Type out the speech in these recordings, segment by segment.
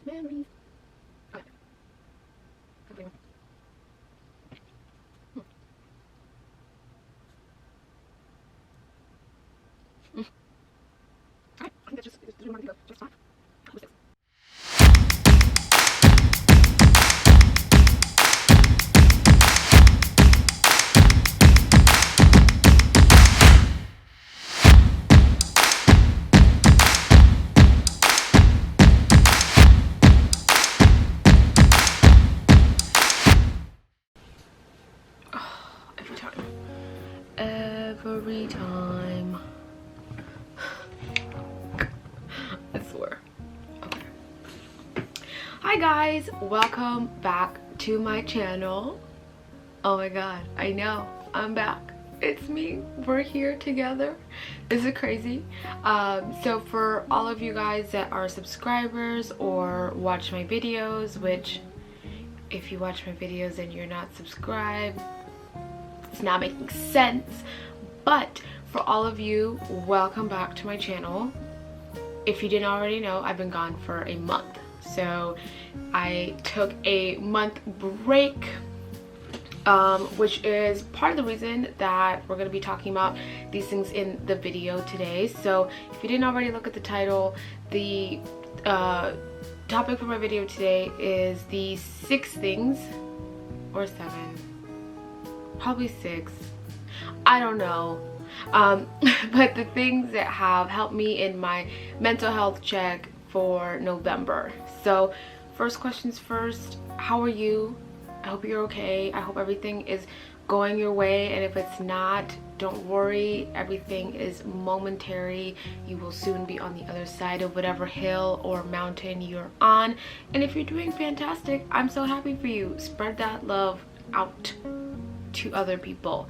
Memories. Okay. Okay. Alright, I think that's just we want to go just fine. What's this? Every time. Every time. I swear. Okay. Hi guys, welcome back to my channel. Oh my god, I know, I'm back. It's me. We're here together. Is it crazy? So for all of you guys that are subscribers or watch my videos, which if you watch my videos and you're not subscribed, it's not making sense. But for all of you, welcome back to my channel. If you didn't already know, I've been gone for a month. So I took a month break, which is part of the reason that we're going to be talking about these things in the video today. So if you didn't already look at the title, the topic for my video today is the 6 things, or 7, probably 6, I don't know, but the things that have helped me in my mental health check for November. So first questions first, how are you? I hope you're okay. I hope everything is going your way, and if it's not, don't worry, everything is momentary. You will soon be on the other side of whatever hill or mountain you're on, and if you're doing fantastic, I'm so happy for you. Spread that love out to other people.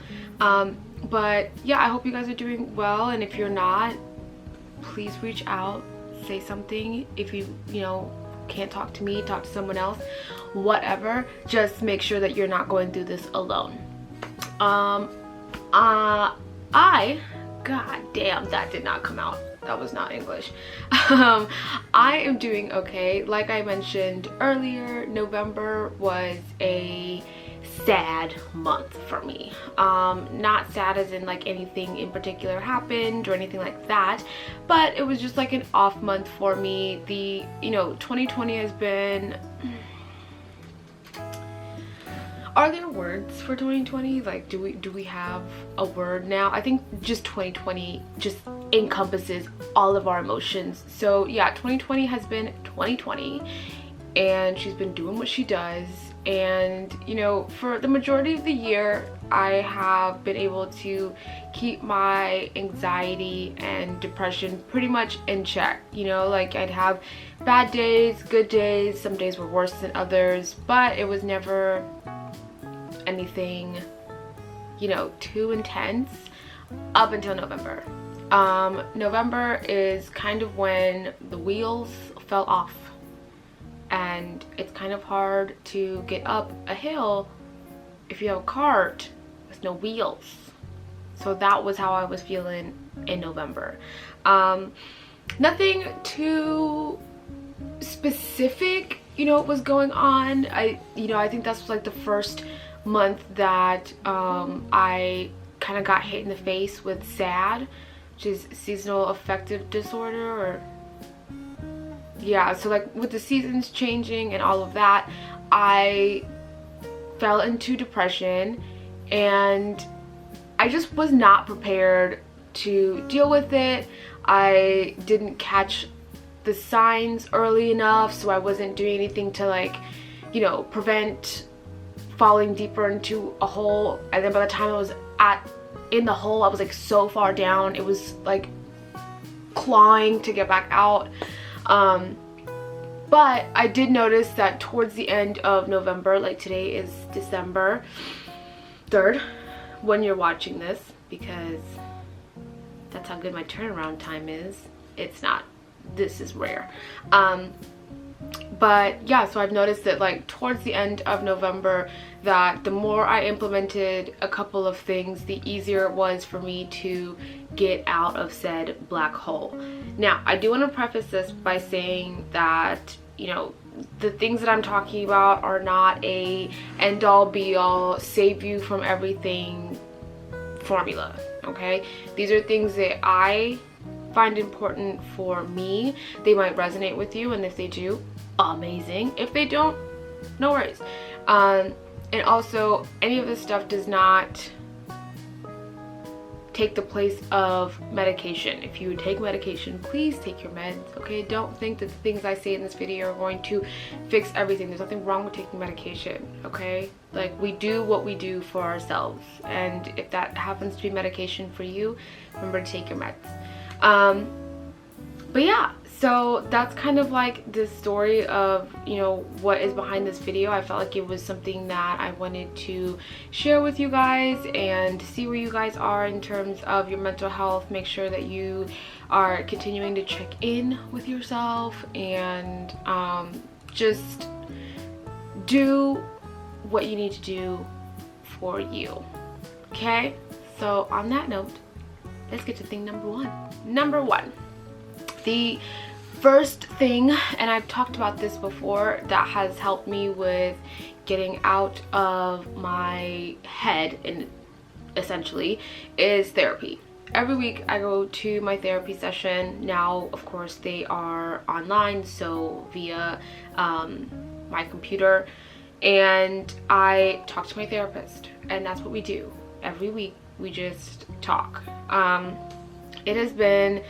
But yeah, I hope you guys are doing well, and if you're not, please reach out, say something. If you know, can't talk to me, talk to someone else, whatever. Just make sure that you're not going through this alone. God damn, that did not come out. That was not English. I am doing okay. Like I mentioned earlier, November was a sad month for me. Not sad as in like anything in particular happened or anything like that, but it was just like an off month for me. 2020 has been, are there words for 2020? Like, do we have a word now? I think just 2020 just encompasses all of our emotions. So yeah, 2020 has been 2020, and she's been doing what she does. And you know, for the majority of the year, I have been able to keep my anxiety and depression pretty much in check. You know, like I'd have bad days, good days, some days were worse than others, but it was never anything, you know, too intense up until November. November is kind of when the wheels fell off, and it's kind of hard to get up a hill if you have a cart with no wheels. So that was how I was feeling in November. Nothing too specific, you know, was going on. I think that's like the first month that I kind of got hit in the face with SAD, which is seasonal affective disorder, or yeah, so like with the seasons changing and all of that, I fell into depression, and I just was not prepared to deal with it. I didn't catch the signs early enough, so I wasn't doing anything to, like, you know, prevent falling deeper into a hole. And then by the time I was in the hole, I was like so far down, it was like clawing to get back out. But I did notice that towards the end of November, like today is December 3rd when you're watching this, because that's how good my turnaround time is. It's not, this is rare. But yeah, so I've noticed that like towards the end of November, that the more I implemented a couple of things, the easier it was for me to get out of said black hole. Now, I do want to preface this by saying that, you know, the things that I'm talking about are not a end all be all save you from everything formula, okay? These are things that I find important for me. They might resonate with you, and if they do, amazing. If they don't, no worries. And also, any of this stuff does not take the place of medication. If you take medication, please take your meds, okay? Don't think that the things I say in this video are going to fix everything. There's nothing wrong with taking medication, okay? Like, we do what we do for ourselves, and if that happens to be medication for you, remember to take your meds. But yeah, so that's kind of like the story of, you know, what is behind this video. I felt like it was something that I wanted to share with you guys and see where you guys are in terms of your mental health. Make sure that you are continuing to check in with yourself and just do what you need to do for you, okay? So on that note, let's get to thing number one. Number one, the first thing, and I've talked about this before, that has helped me with getting out of my head, and essentially, is therapy. Every week I go to my therapy session. Now, of course, they are online, so via my computer, and I talk to my therapist, and that's what we do every week. We just talk. It has been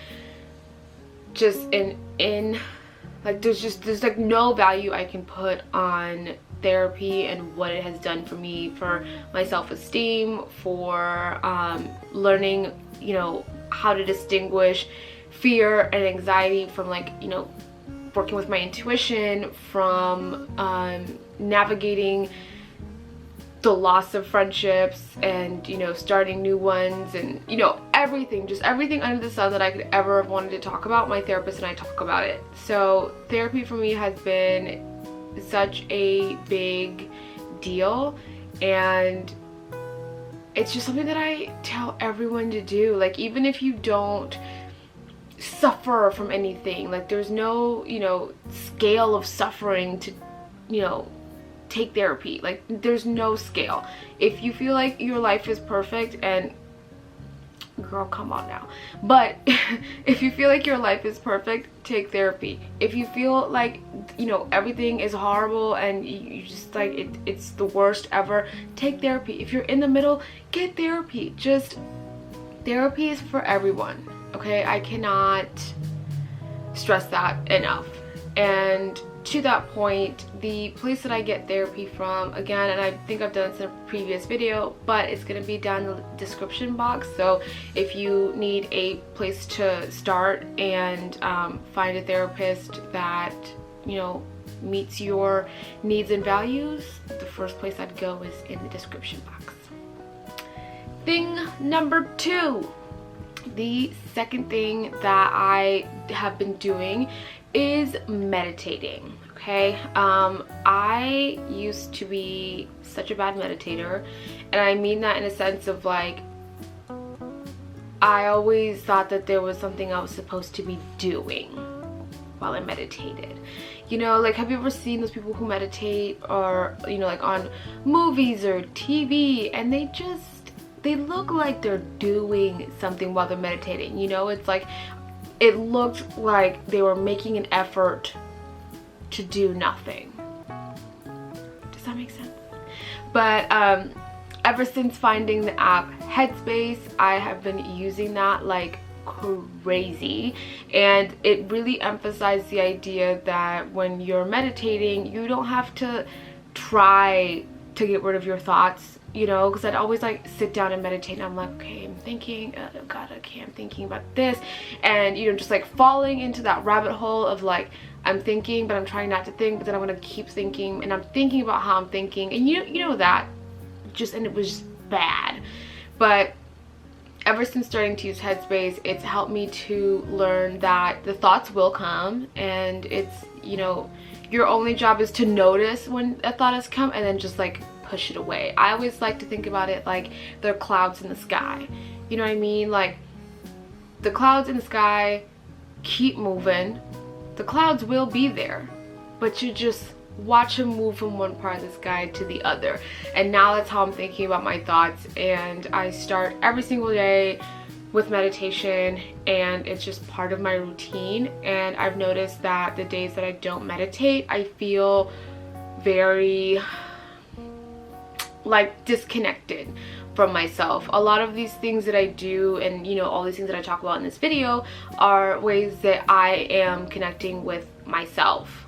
just like, there's like no value I can put on therapy and what it has done for me, for my self-esteem, for learning, you know, how to distinguish fear and anxiety from, like, you know, working with my intuition, from navigating the loss of friendships, and, you know, starting new ones, and, you know, everything, just everything under the sun that I could ever have wanted to talk about, my therapist and I talk about it. So therapy for me has been such a big deal, and it's just something that I tell everyone to do. Like, even if you don't suffer from anything, like, there's no, you know, scale of suffering to, you know, take therapy. Like, there's no scale. If you feel like your life is perfect, and girl, come on now, but if you feel like your life is perfect, take therapy. If you feel like, you know, everything is horrible and you just like it's the worst ever, take therapy. If you're in the middle, get therapy. Just, therapy is for everyone, okay? I cannot stress that enough. And to that point, the place that I get therapy from, again, and I think I've done this in a previous video, but it's going to be down in the description box. So if you need a place to start and find a therapist that, you know, meets your needs and values, the first place I'd go is in the description box. Thing number two, the second thing that I have been doing is meditating. Okay, I used to be such a bad meditator, and I mean that in a sense of, like, I always thought that there was something I was supposed to be doing while I meditated. You know, like, have you ever seen those people who meditate, or, you know, like on movies or TV, and they look like they're doing something while they're meditating, you know? It's like, it looked like they were making an effort to do nothing. Does that make sense? But ever since finding the app Headspace, I have been using that like crazy, and it really emphasized the idea that when you're meditating, you don't have to try to get rid of your thoughts, you know, because I'd always like sit down and meditate, and I'm like, okay, I'm thinking, oh god, okay, I'm thinking about this, and, you know, just like falling into that rabbit hole of like, I'm thinking, but I'm trying not to think, but then I'm gonna keep thinking, and I'm thinking about how I'm thinking, and you know that, just, and it was just bad. But ever since starting to use Headspace, it's helped me to learn that the thoughts will come, and it's, you know, your only job is to notice when a thought has come and then just like push it away. I always like to think about it like there are clouds in the sky. You know what I mean? Like, the clouds in the sky keep moving. The clouds will be there, but you just watch him move from one part of the sky to the other. And now that's how I'm thinking about my thoughts. And I start every single day with meditation, and it's just part of my routine. And I've noticed that the days that I don't meditate, I feel very like disconnected from myself. A lot of these things that I do, and you know, all these things that I talk about in this video, are ways that I am connecting with myself.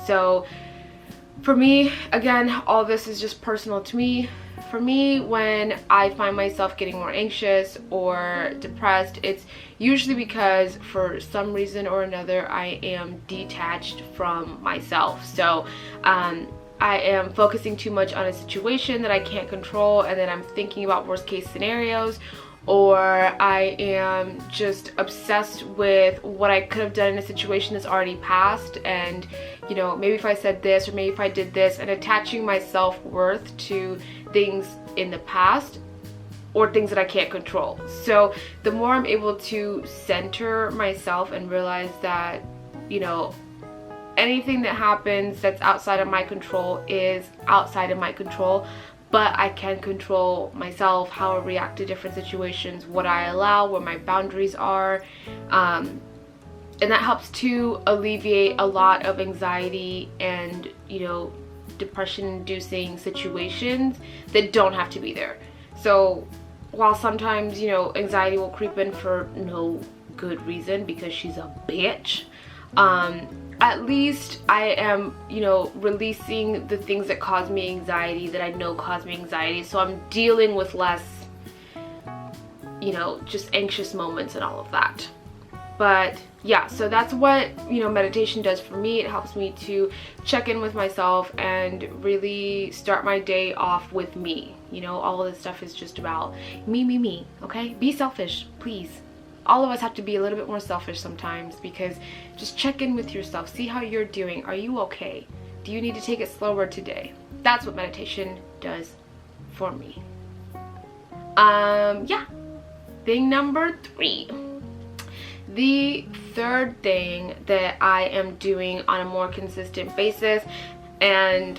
So for me, again, all this is just personal to me. For me, when I find myself getting more anxious or depressed, it's usually because for some reason or another I am detached from myself. So I am focusing too much on a situation that I can't control, and then I'm thinking about worst case scenarios, or I am just obsessed with what I could have done in a situation that's already passed, and you know, maybe if I said this or maybe if I did this, and attaching my self-worth to things in the past or things that I can't control. So the more I'm able to center myself and realize that, you know, anything that happens that's outside of my control is outside of my control, but I can control myself, how I react to different situations, what I allow, where my boundaries are, and that helps to alleviate a lot of anxiety and, you know, depression-inducing situations that don't have to be there. So while sometimes, you know, anxiety will creep in for no good reason because she's a bitch, at least I am, you know, releasing the things that cause me anxiety, that I know cause me anxiety, so I'm dealing with less, you know, just anxious moments and all of that. But yeah, so that's what, you know, meditation does for me. It helps me to check in with myself and really start my day off with me. You know, all of this stuff is just about me, okay? Be selfish, please. All of us have to be a little bit more selfish sometimes, because just check in with yourself. See how you're doing. Are you okay? Do you need to take it slower today? That's what meditation does for me. Yeah. Thing number 3. The third thing that I am doing on a more consistent basis, and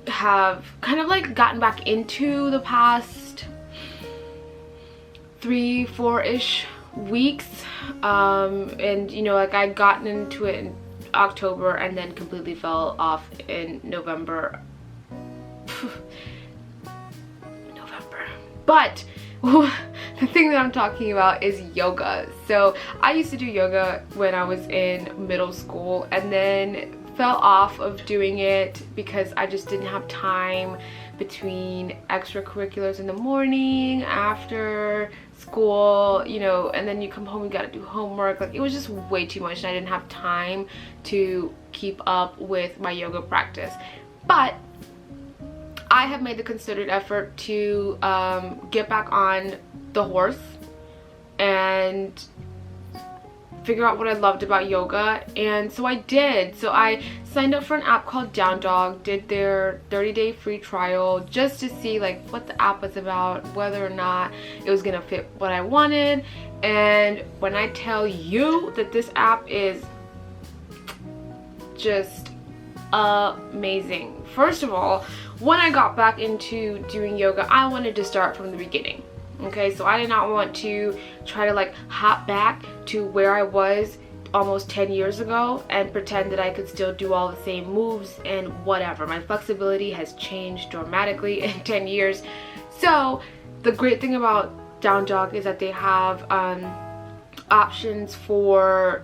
have kind of like gotten back into the past 3-4-ish weeks, and you know, like I'd gotten into it in October and then completely fell off in November. But the thing that I'm talking about is yoga. So I used to do yoga when I was in middle school, and then fell off of doing it because I just didn't have time between extracurriculars in the morning, after school, you know, and then you come home, you gotta do homework. Like, it was just way too much, and I didn't have time to keep up with my yoga practice. But I have made the considered effort to get back on the horse and figure out what I loved about yoga, and so I did. So I signed up for an app called Down Dog, did their 30-day free trial just to see like what the app was about, whether or not it was gonna fit what I wanted. And when I tell you that this app is just amazing. First of all, when I got back into doing yoga, I wanted to start from the beginning. Okay, so I did not want to try to like hop back to where I was almost 10 years ago and pretend that I could still do all the same moves and whatever. My flexibility has changed dramatically in 10 years. So the great thing about Down Dog is that they have options for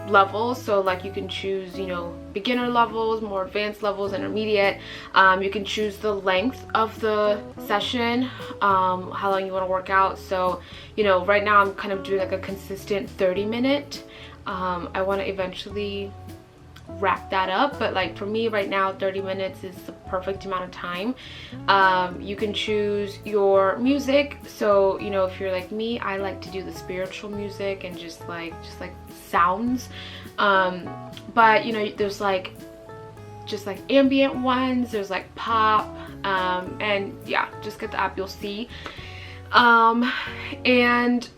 levels. So like you can choose, you know, beginner levels, more advanced levels, intermediate. You can choose the length of the session, how long you want to work out. So, you know, right now I'm kind of doing like a consistent 30-minute. I want to eventually wrap that up, but like for me right now 30 minutes is the perfect amount of time. You can choose your music. So, you know, if you're like me, I like to do the spiritual music and just like sounds, but you know, there's like just like ambient ones, there's like pop, and yeah, just get the app, you'll see. And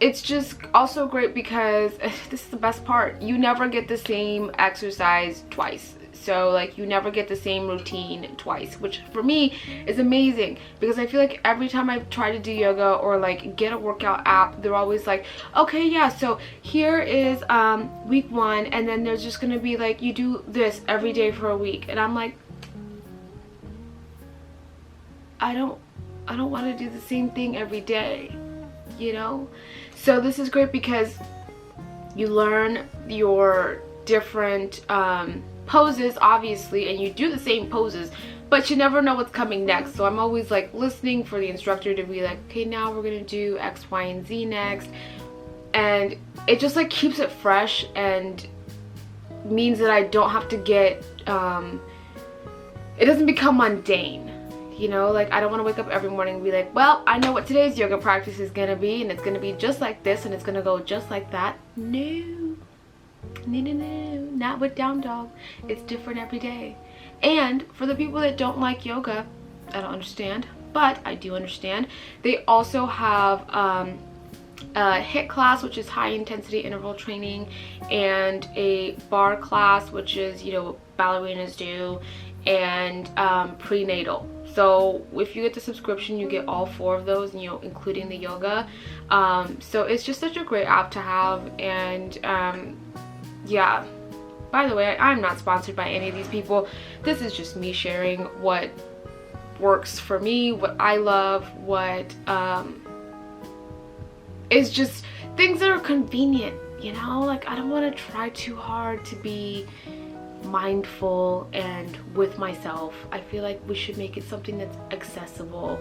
it's just also great because this is the best part, you never get the same exercise twice. So like you never get the same routine twice, which for me is amazing, because I feel like every time I try to do yoga or like get a workout app, they're always like, okay, yeah, so here is week 1, and then there's just gonna be like, you do this every day for a week. And I'm like, I don't want to do the same thing every day, you know? So this is great because you learn your different poses, obviously, and you do the same poses, but you never know what's coming next. So I'm always like listening for the instructor to be like, okay, now we're gonna do X, Y, and Z next. And it just like keeps it fresh and means that I don't have to get, it doesn't become mundane. You know, like I don't want to wake up every morning and be like, well, I know what today's yoga practice is gonna be, and it's gonna be just like this, and it's gonna go just like that. No, not with Down Dog. It's different every day. And for the people that don't like yoga, I don't understand, but I do understand. They also have a HIIT class, which is high intensity interval training, and a bar class, which is, you know, ballerinas do, and prenatal. So if you get the subscription, you get all 4 of those, you know, including the yoga. So it's just such a great app to have. And yeah, by the way, I'm not sponsored by any of these people. This is just me sharing what works for me, what I love, what is just things that are convenient, you know? Like I don't want to try too hard to be mindful and with myself. I feel like we should make it something that's accessible,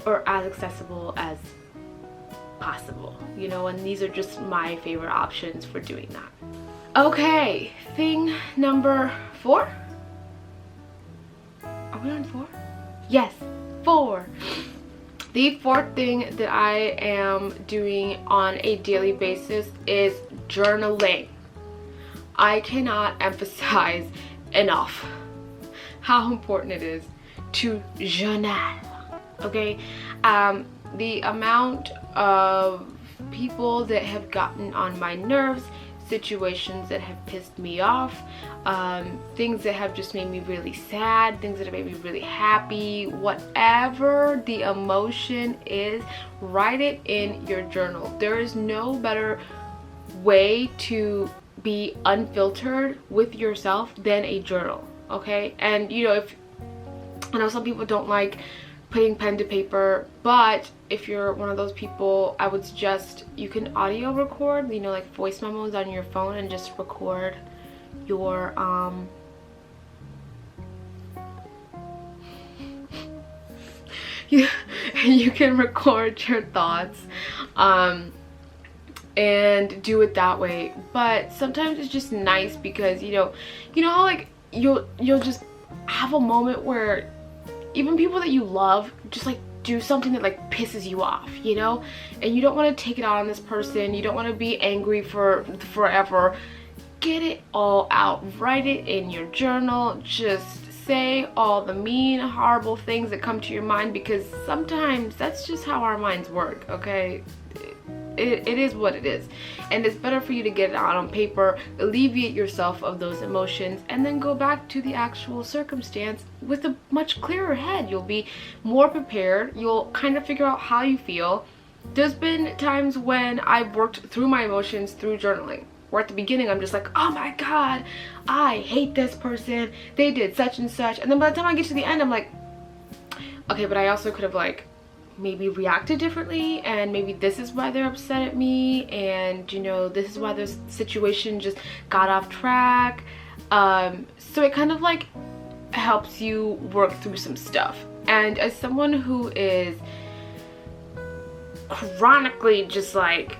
or as accessible as possible, you know, and these are just my favorite options for doing that. Okay, thing number 4. Are we on 4? Yes, 4. The 4th thing that I am doing on a daily basis is journaling. I cannot emphasize enough how important it is to journal, okay? The amount of people that have gotten on my nerves, situations that have pissed me off, things that have just made me really sad, things that have made me really happy, whatever the emotion is, write it in your journal. There is no better way to be unfiltered with yourself than a journal, okay? And you know, if I know some people don't like putting pen to paper, but if you're one of those people, I would suggest you can audio record, you know, like voice memos on your phone, and just record your you can record your thoughts and do it that way. But sometimes it's just nice because you know how like you'll just have a moment where even people that you love just like do something that like pisses you off, you know, and you don't want to take it out on this person, you don't want to be angry for forever. Get it all out, write it in your journal, just say all the mean, horrible things that come to your mind, because sometimes that's just how our minds work, okay? It is what it is, and it's better for you to get it out on paper, alleviate yourself of those emotions, and then go back to the actual circumstance with a much clearer head. You'll be more prepared, you'll kind of figure out how you feel. There's been times when I've worked through my emotions through journaling, where at the beginning I'm just like, oh my god, I hate this person, they did such and such, and then by the time I get to the end I'm like, okay, but I also could have like maybe reacted differently, and maybe this is why they're upset at me, and you know, this is why this situation just got off track. So it kind of like helps you work through some stuff. And as someone who is chronically just like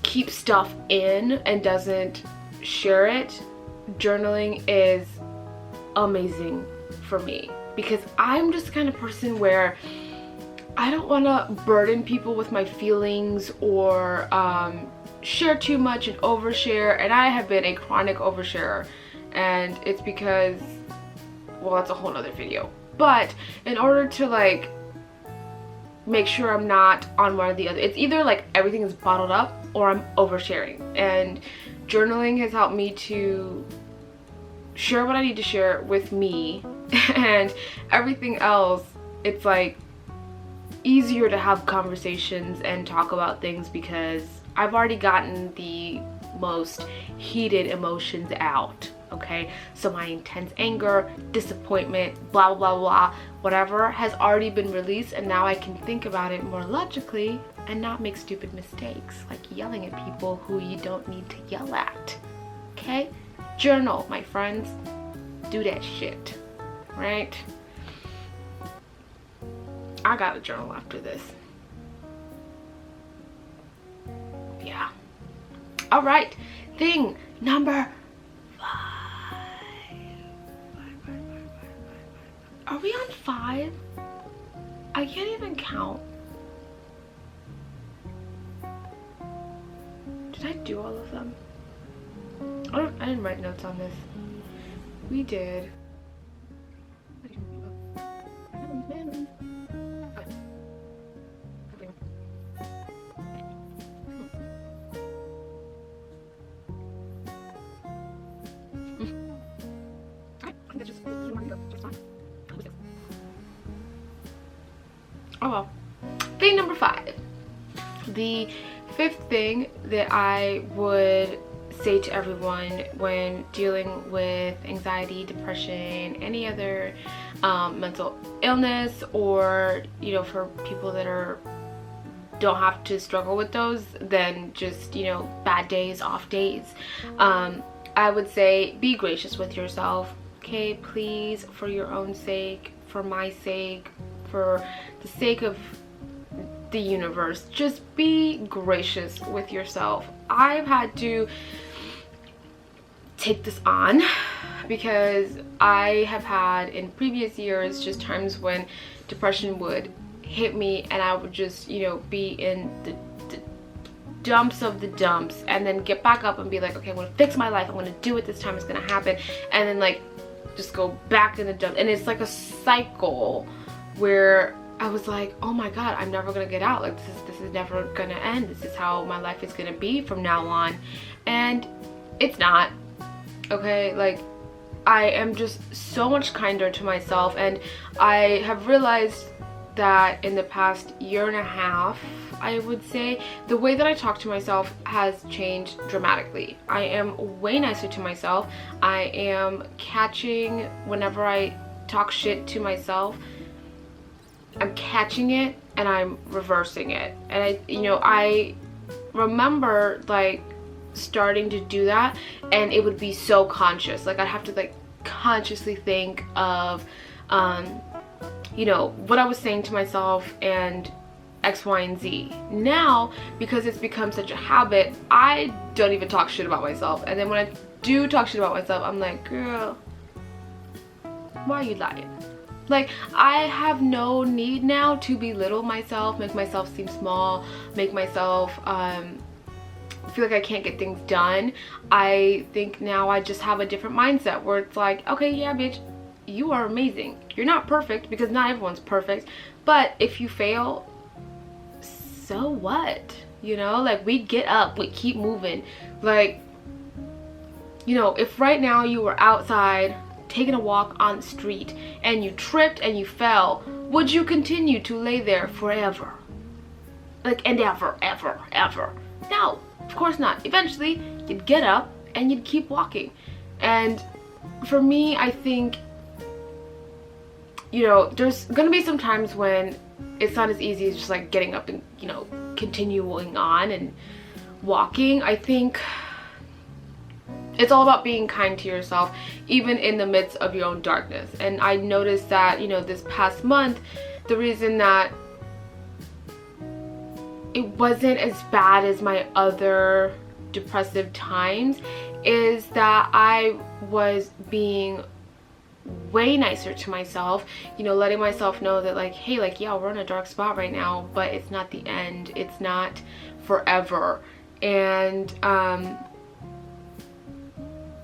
keeps stuff in and doesn't share it, journaling is amazing for me, because I'm just the kind of person where I don't want to burden people with my feelings or share too much and overshare. And I have been a chronic oversharer, and it's because, well, that's a whole nother video. But in order to like make sure I'm not on one or the other. It's either like everything is bottled up or I'm oversharing, and journaling has helped me to share what I need to share with me, and everything else, it's like easier to have conversations and talk about things because I've already gotten the most heated emotions out. Okay, so my intense anger, disappointment, blah blah blah, whatever has already been released, and now I can think about it more logically and not make stupid mistakes like yelling at people who you don't need to yell at. Okay, journal, my friends, do that shit, right? I gotta journal after this. Yeah. All right, thing number 5. Are we on 5? I can't even count. Did I do all of them? I didn't write notes on this. We did. Oh well. Thing number 5. The 5th thing that I would say to everyone when dealing with anxiety, depression, any other mental illness, or you know, for people that don't have to struggle with those, then just, you know, bad days, off days, I would say be gracious with yourself. Okay, please, for your own sake, for my sake, for the sake of the universe, just be gracious with yourself. I've had to take this on because I have had in previous years just times when depression would hit me and I would just, you know, be in the dumps of the dumps, and then get back up and be like, okay, I'm gonna fix my life, I'm gonna do it this time, it's gonna happen, and then like just go back in the dump. And it's like a cycle where I was like, oh my god, I'm never gonna get out. Like this is never gonna end. This is how my life is gonna be from now on. And it's not. Okay, like I am just so much kinder to myself, and I have realized that in the past year and a half, I would say, the way that I talk to myself has changed dramatically. I am way nicer to myself. I am catching, whenever I talk shit to myself, I'm catching it and I'm reversing it. And I remember like starting to do that, and it would be so conscious. Like I'd have to like consciously think of you know, what I was saying to myself and X, Y, and Z. Now, because it's become such a habit, I don't even talk shit about myself. And then when I do talk shit about myself, I'm like, girl, why are you lying? Like, I have no need now to belittle myself, make myself seem small, make myself feel like I can't get things done. I think now I just have a different mindset where it's like, okay, yeah, bitch, you are amazing. You're not perfect, because not everyone's perfect, but if you fail, so what? You know, like, we get up, we keep moving. Like, you know, if right now you were outside taking a walk on the street and you tripped and you fell, would you continue to lay there forever? Like, and ever, ever, ever? No, of course not. Eventually, you'd get up and you'd keep walking. And for me, I think, you know, there's gonna be some times when it's not as easy as just like getting up and, you know, continuing on and walking. I think it's all about being kind to yourself, even in the midst of your own darkness. And I noticed that, you know, this past month, the reason that it wasn't as bad as my other depressive times is that I was being way nicer to myself, you know, letting myself know that like, hey, like, yeah, we're in a dark spot right now, but it's not the end, it's not forever. And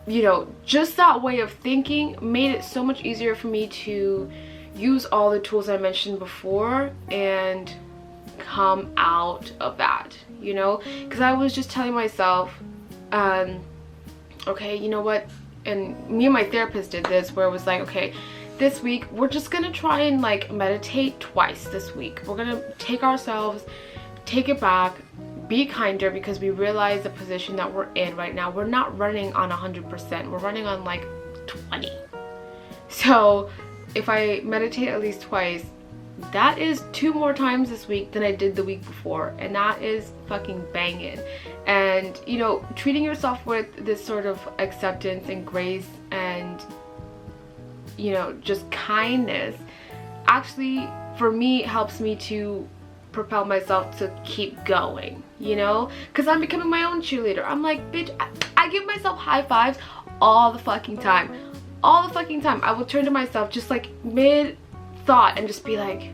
you know, just that way of thinking made it so much easier for me to use all the tools I mentioned before and come out of that, you know, because I was just telling myself, okay, you know what, and me and my therapist did this, where it was like, okay, this week we're just gonna try and like meditate twice this week. We're gonna take ourselves, take it back, be kinder, because we realize the position that we're in right now. We're not running on 100%, we're running on like 20. So if I meditate at least twice, that is 2 more times this week than I did the week before, and that is fucking banging. And you know, treating yourself with this sort of acceptance and grace and, you know, just kindness actually for me helps me to propel myself to keep going, you know, because I'm becoming my own cheerleader. I'm like, bitch, I give myself high fives all the fucking time. All the fucking time. I will turn to myself just like mid thought and just be like,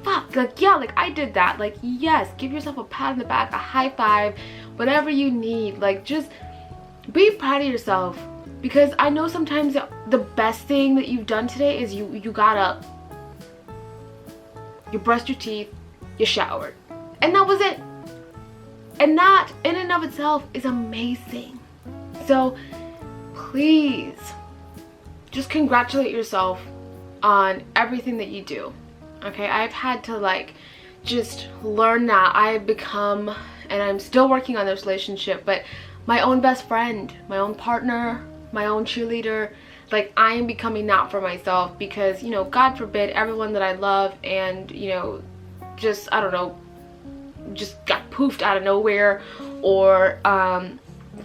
fuck, like, yeah, like I did that. Like, yes, give yourself a pat on the back, a high five, whatever you need. Like, just be proud of yourself, because I know sometimes the best thing that you've done today is you got up, you brushed your teeth, you showered, and that was it. And that in and of itself is amazing. So please just congratulate yourself on everything that you do. Okay, I've had to like just learn that. I've become, and I'm still working on this relationship, but my own best friend, my own partner, my own cheerleader. Like, I am becoming that for myself, because, you know, God forbid, everyone that I love and, you know, just, I don't know, just got poofed out of nowhere or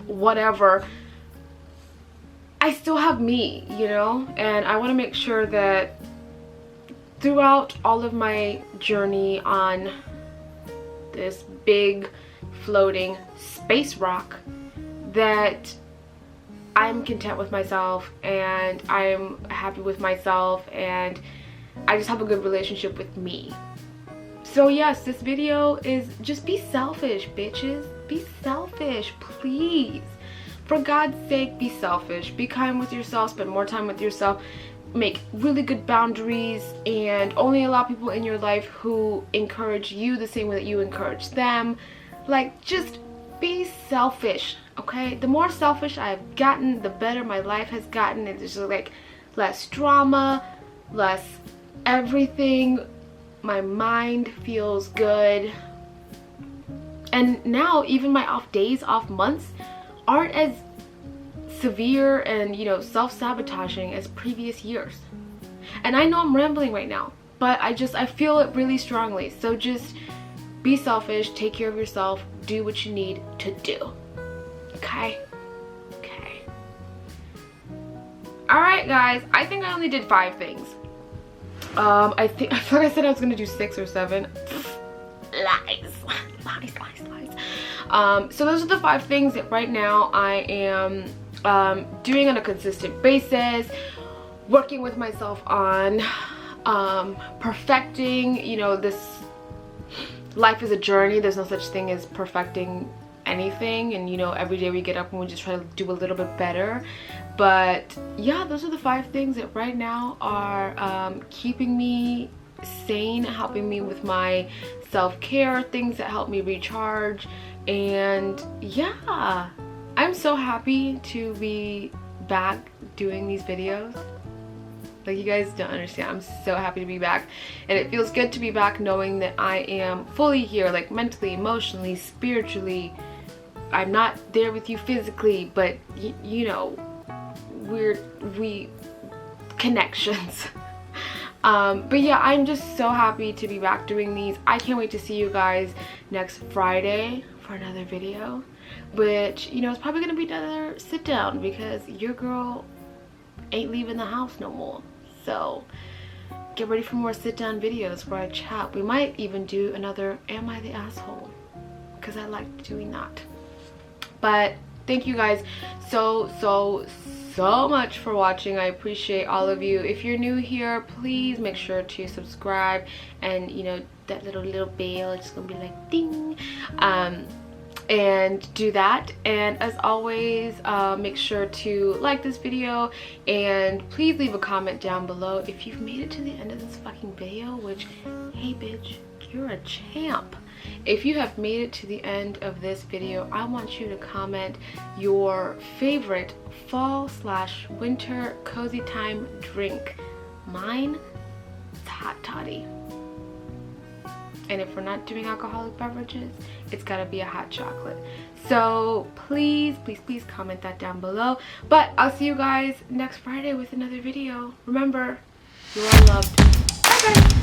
whatever, I still have me, you know, and I want to make sure that throughout all of my journey on this big floating space rock, that I'm content with myself and I'm happy with myself, and I just have a good relationship with me. So yes, this video is just be selfish, bitches. Be selfish, please. For God's sake, be selfish. Be kind with yourself, spend more time with yourself, make really good boundaries, and only allow people in your life who encourage you the same way that you encourage them. Like, just be selfish, okay? The more selfish I've gotten, the better my life has gotten. It's just like less drama, less everything. My mind feels good. And now even my off days, off months aren't as severe and, you know, self-sabotaging as previous years. And I know I'm rambling right now, but I feel it really strongly. So just be selfish, take care of yourself, do what you need to do. Okay? Okay. Alright guys, I think I only did 5 things. I feel like I said I was gonna do 6 or 7. Lies. Lies, lies, lies. So those are the 5 things that right now I am doing on a consistent basis, working with myself on perfecting. You know, this life is a journey. There's no such thing as perfecting anything, and you know, every day we get up and we just try to do a little bit better. But yeah, those are the 5 things that right now are keeping me sane, helping me with my self-care, things that help me recharge. And yeah, I'm so happy to be back doing these videos. Like, you guys don't understand, I'm so happy to be back, and it feels good to be back knowing that I am fully here, like mentally, emotionally, spiritually. I'm not there with you physically, but you know, we connections. But yeah, I'm just so happy to be back doing these. I can't wait to see you guys next Friday for another video, which, you know, it's probably gonna be another sit down because your girl ain't leaving the house no more. So get ready for more sit down videos where I chat. We might even do another Am I the Asshole? Because I like doing that. But thank you guys so much for watching. I appreciate all of you. If you're new here, please make sure to subscribe, and you know, that little bell, it's gonna be like ding, and do that. And as always, make sure to like this video, and please leave a comment down below if you've made it to the end of this fucking video, which, hey bitch, you're a champ. If you have made it to the end of this video, I want you to comment your favorite fall/winter cozy time drink. Mine is hot toddy. And if we're not doing alcoholic beverages, it's gotta be a hot chocolate. So please, please, please comment that down below. But I'll see you guys next Friday with another video. Remember, you are loved. Bye guys.